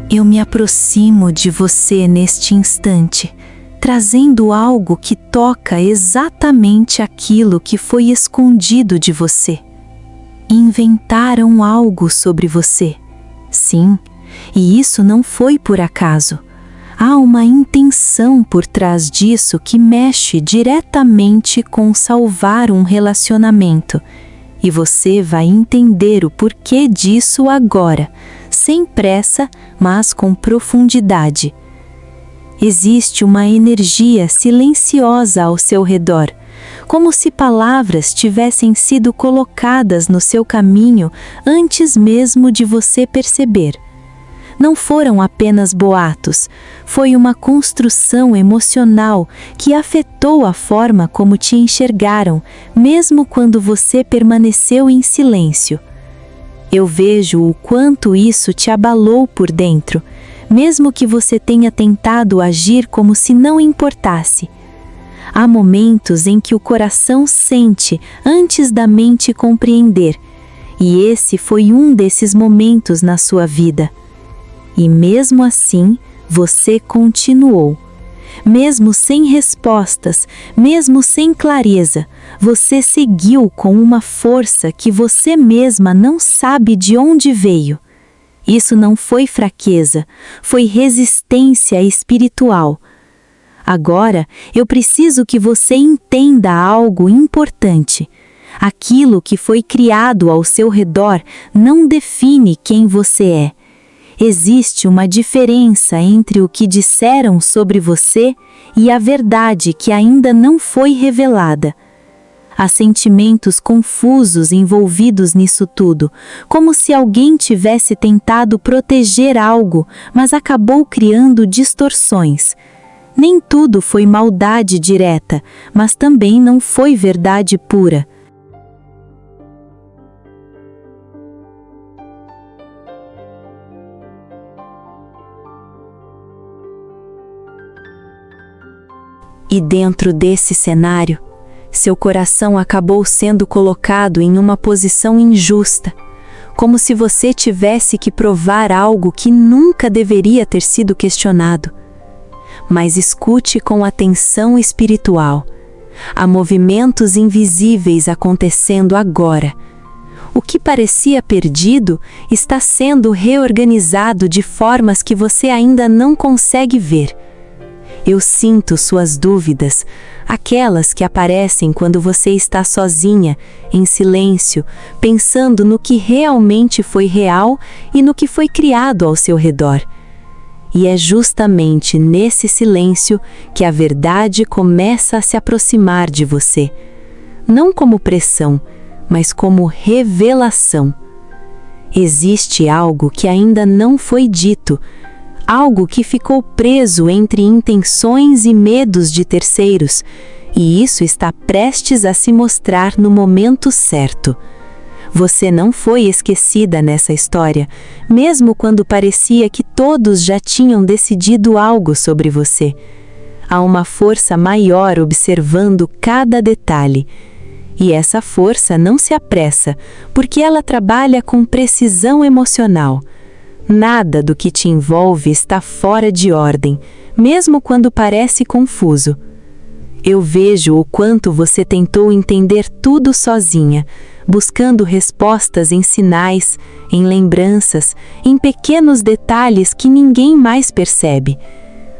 Eu me aproximo de você neste instante, trazendo algo que toca exatamente aquilo que foi escondido de você. Inventaram algo sobre você. Sim, e isso não foi por acaso. Há uma intenção por trás disso que mexe diretamente com salvar um relacionamento. E você vai entender o porquê disso agora, sem pressa, mas com profundidade. Existe uma energia silenciosa ao seu redor, como se palavras tivessem sido colocadas no seu caminho antes mesmo de você perceber. Não foram apenas boatos, foi uma construção emocional que afetou a forma como te enxergaram, mesmo quando você permaneceu em silêncio. Eu vejo o quanto isso te abalou por dentro, mesmo que você tenha tentado agir como se não importasse. Há momentos em que o coração sente antes da mente compreender, e esse foi um desses momentos na sua vida. E mesmo assim, você continuou. Mesmo sem respostas, mesmo sem clareza, você seguiu com uma força que você mesma não sabe de onde veio. Isso não foi fraqueza, foi resistência espiritual. Agora, eu preciso que você entenda algo importante. Aquilo que foi criado ao seu redor não define quem você é. Existe uma diferença entre o que disseram sobre você e a verdade que ainda não foi revelada. Há sentimentos confusos envolvidos nisso tudo, como se alguém tivesse tentado proteger algo, mas acabou criando distorções. Nem tudo foi maldade direta, mas também não foi verdade pura. E dentro desse cenário, seu coração acabou sendo colocado em uma posição injusta, como se você tivesse que provar algo que nunca deveria ter sido questionado. Mas escute com atenção espiritual. Há movimentos invisíveis acontecendo agora. O que parecia perdido está sendo reorganizado de formas que você ainda não consegue ver. Eu sinto suas dúvidas, aquelas que aparecem quando você está sozinha, em silêncio, pensando no que realmente foi real e no que foi criado ao seu redor. E é justamente nesse silêncio que a verdade começa a se aproximar de você. Não como pressão, mas como revelação. Existe algo que ainda não foi dito, algo que ficou preso entre intenções e medos de terceiros, e isso está prestes a se mostrar no momento certo. Você não foi esquecida nessa história, mesmo quando parecia que todos já tinham decidido algo sobre você. Há uma força maior observando cada detalhe. E essa força não se apressa, porque ela trabalha com precisão emocional. Nada do que te envolve está fora de ordem, mesmo quando parece confuso. Eu vejo o quanto você tentou entender tudo sozinha, buscando respostas em sinais, em lembranças, em pequenos detalhes que ninguém mais percebe.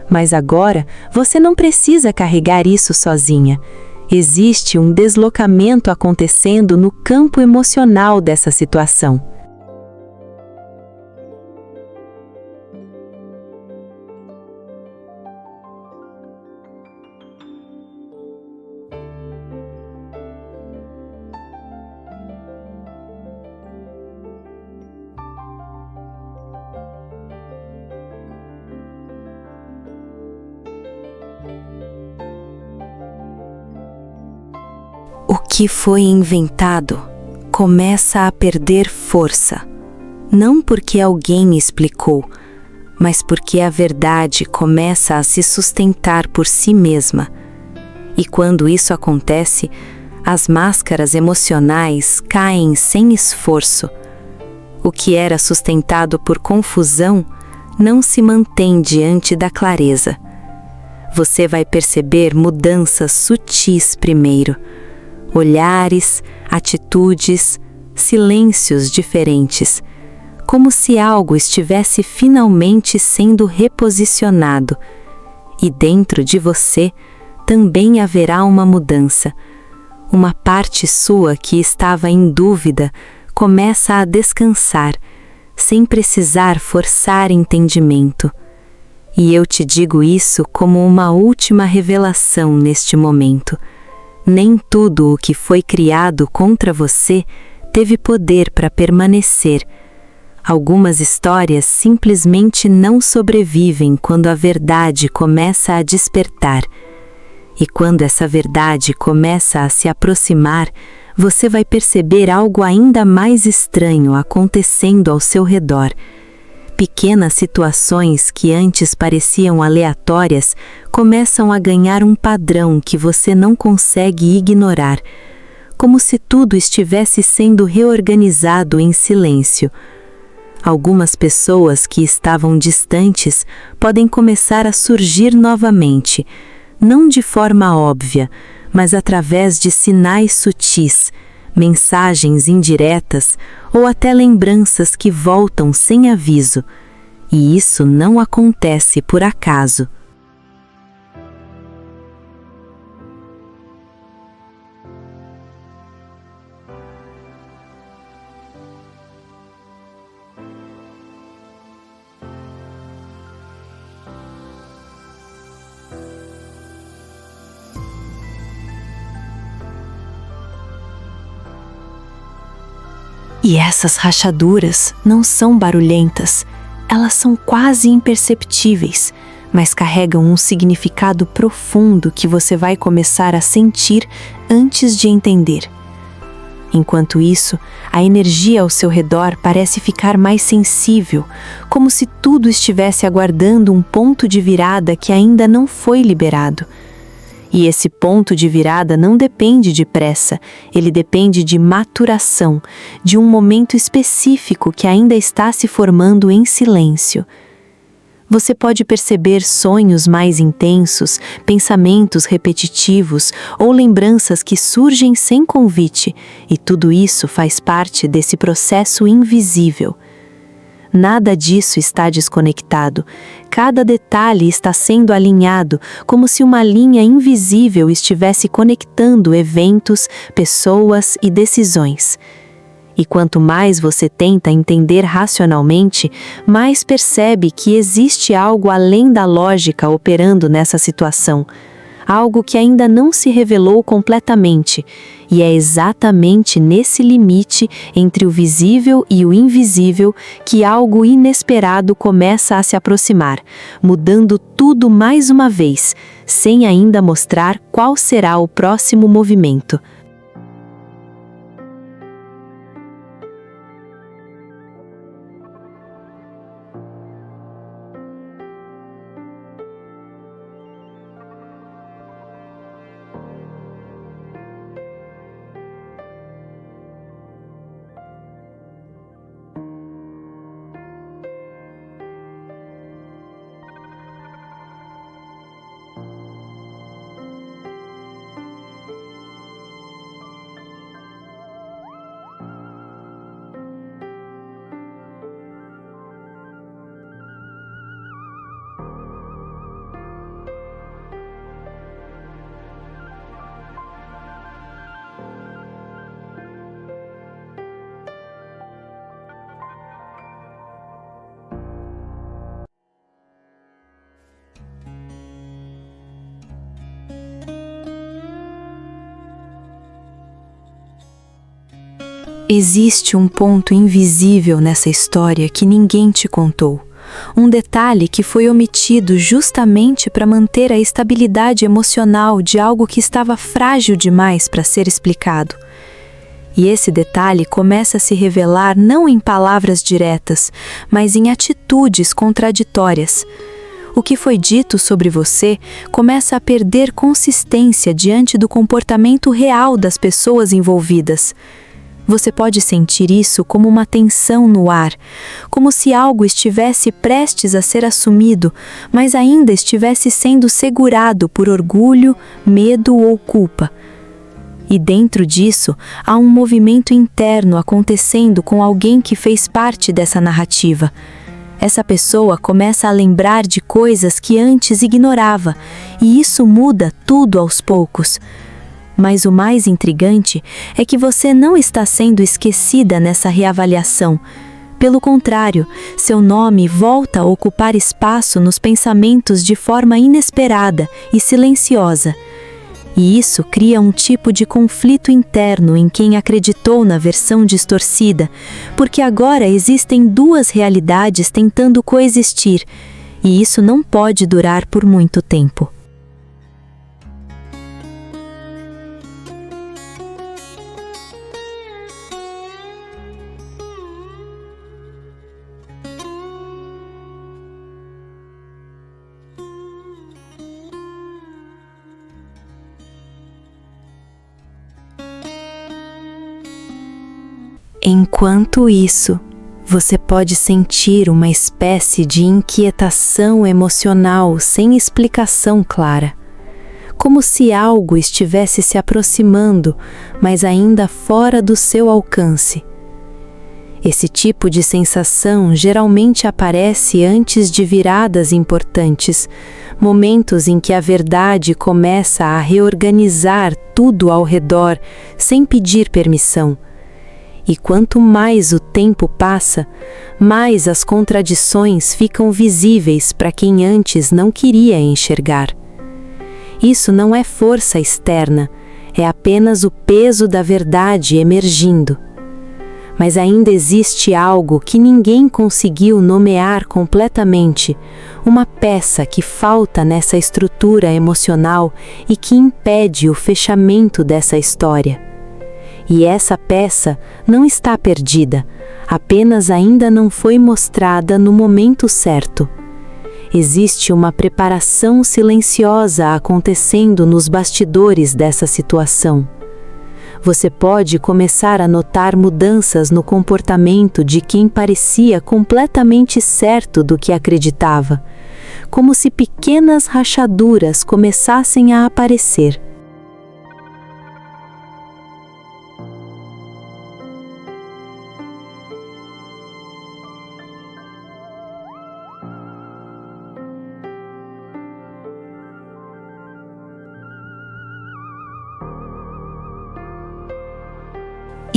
Mas agora você não precisa carregar isso sozinha. Existe um deslocamento acontecendo no campo emocional dessa situação. O que foi inventado começa a perder força, não porque alguém explicou, mas porque a verdade começa a se sustentar por si mesma. E quando isso acontece, as máscaras emocionais caem sem esforço. O que era sustentado por confusão não se mantém diante da clareza. Você vai perceber mudanças sutis primeiro, olhares, atitudes, silêncios diferentes, como se algo estivesse finalmente sendo reposicionado. E dentro de você também haverá uma mudança. Uma parte sua que estava em dúvida começa a descansar, sem precisar forçar entendimento. E eu te digo isso como uma última revelação neste momento. Nem tudo o que foi criado contra você teve poder para permanecer. Algumas histórias simplesmente não sobrevivem quando a verdade começa a despertar. E quando essa verdade começa a se aproximar, você vai perceber algo ainda mais estranho acontecendo ao seu redor. Pequenas situações que antes pareciam aleatórias começam a ganhar um padrão que você não consegue ignorar, como se tudo estivesse sendo reorganizado em silêncio. Algumas pessoas que estavam distantes podem começar a surgir novamente, não de forma óbvia, mas através de sinais sutis, mensagens indiretas ou até lembranças que voltam sem aviso. E isso não acontece por acaso. E essas rachaduras não são barulhentas, elas são quase imperceptíveis, mas carregam um significado profundo que você vai começar a sentir antes de entender. Enquanto isso, a energia ao seu redor parece ficar mais sensível, como se tudo estivesse aguardando um ponto de virada que ainda não foi liberado. E esse ponto de virada não depende de pressa, ele depende de maturação, de um momento específico que ainda está se formando em silêncio. Você pode perceber sonhos mais intensos, pensamentos repetitivos ou lembranças que surgem sem convite, e tudo isso faz parte desse processo invisível. Nada disso está desconectado. Cada detalhe está sendo alinhado, como se uma linha invisível estivesse conectando eventos, pessoas e decisões. E quanto mais você tenta entender racionalmente, mais percebe que existe algo além da lógica operando nessa situação. Algo que ainda não se revelou completamente, e é exatamente nesse limite entre o visível e o invisível que algo inesperado começa a se aproximar, mudando tudo mais uma vez, sem ainda mostrar qual será o próximo movimento. Existe um ponto invisível nessa história que ninguém te contou. Um detalhe que foi omitido justamente para manter a estabilidade emocional de algo que estava frágil demais para ser explicado. E esse detalhe começa a se revelar não em palavras diretas, mas em atitudes contraditórias. O que foi dito sobre você começa a perder consistência diante do comportamento real das pessoas envolvidas. Você pode sentir isso como uma tensão no ar, como se algo estivesse prestes a ser assumido, mas ainda estivesse sendo segurado por orgulho, medo ou culpa. E dentro disso, há um movimento interno acontecendo com alguém que fez parte dessa narrativa. Essa pessoa começa a lembrar de coisas que antes ignorava, e isso muda tudo aos poucos. Mas o mais intrigante é que você não está sendo esquecida nessa reavaliação. Pelo contrário, seu nome volta a ocupar espaço nos pensamentos de forma inesperada e silenciosa. E isso cria um tipo de conflito interno em quem acreditou na versão distorcida, porque agora existem duas realidades tentando coexistir, e isso não pode durar por muito tempo. Enquanto isso, você pode sentir uma espécie de inquietação emocional sem explicação clara, como se algo estivesse se aproximando, mas ainda fora do seu alcance. Esse tipo de sensação geralmente aparece antes de viradas importantes, momentos em que a verdade começa a reorganizar tudo ao redor sem pedir permissão. E quanto mais o tempo passa, mais as contradições ficam visíveis para quem antes não queria enxergar. Isso não é força externa, é apenas o peso da verdade emergindo. Mas ainda existe algo que ninguém conseguiu nomear completamente, uma peça que falta nessa estrutura emocional e que impede o fechamento dessa história. E essa peça não está perdida, apenas ainda não foi mostrada no momento certo. Existe uma preparação silenciosa acontecendo nos bastidores dessa situação. Você pode começar a notar mudanças no comportamento de quem parecia completamente certo do que acreditava, como se pequenas rachaduras começassem a aparecer.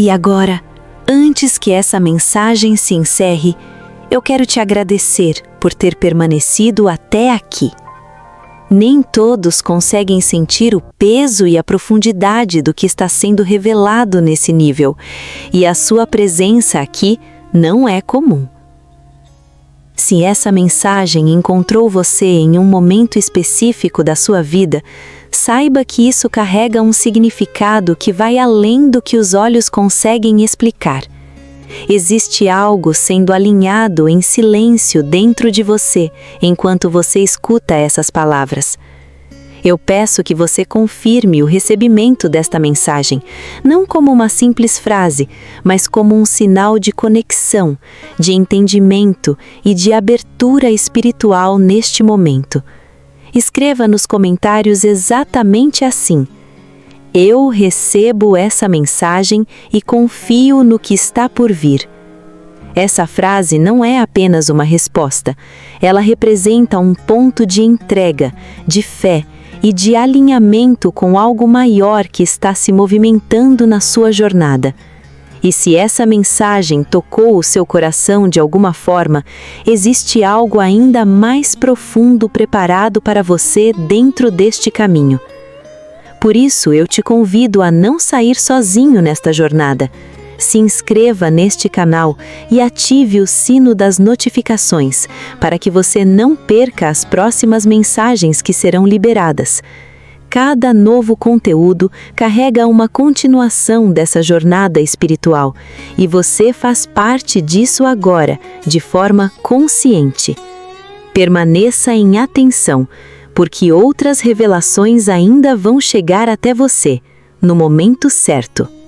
E agora, antes que essa mensagem se encerre, eu quero te agradecer por ter permanecido até aqui. Nem todos conseguem sentir o peso e a profundidade do que está sendo revelado nesse nível, e a sua presença aqui não é comum. Se essa mensagem encontrou você em um momento específico da sua vida, saiba que isso carrega um significado que vai além do que os olhos conseguem explicar. Existe algo sendo alinhado em silêncio dentro de você enquanto você escuta essas palavras. Eu peço que você confirme o recebimento desta mensagem, não como uma simples frase, mas como um sinal de conexão, de entendimento e de abertura espiritual neste momento. Escreva nos comentários exatamente assim: eu recebo essa mensagem e confio no que está por vir. Essa frase não é apenas uma resposta, ela representa um ponto de entrega, de fé e de alinhamento com algo maior que está se movimentando na sua jornada. E se essa mensagem tocou o seu coração de alguma forma, existe algo ainda mais profundo preparado para você dentro deste caminho. Por isso, eu te convido a não sair sozinho nesta jornada. Se inscreva neste canal e ative o sino das notificações, para que você não perca as próximas mensagens que serão liberadas. Cada novo conteúdo carrega uma continuação dessa jornada espiritual, e você faz parte disso agora, de forma consciente. Permaneça em atenção, porque outras revelações ainda vão chegar até você, no momento certo.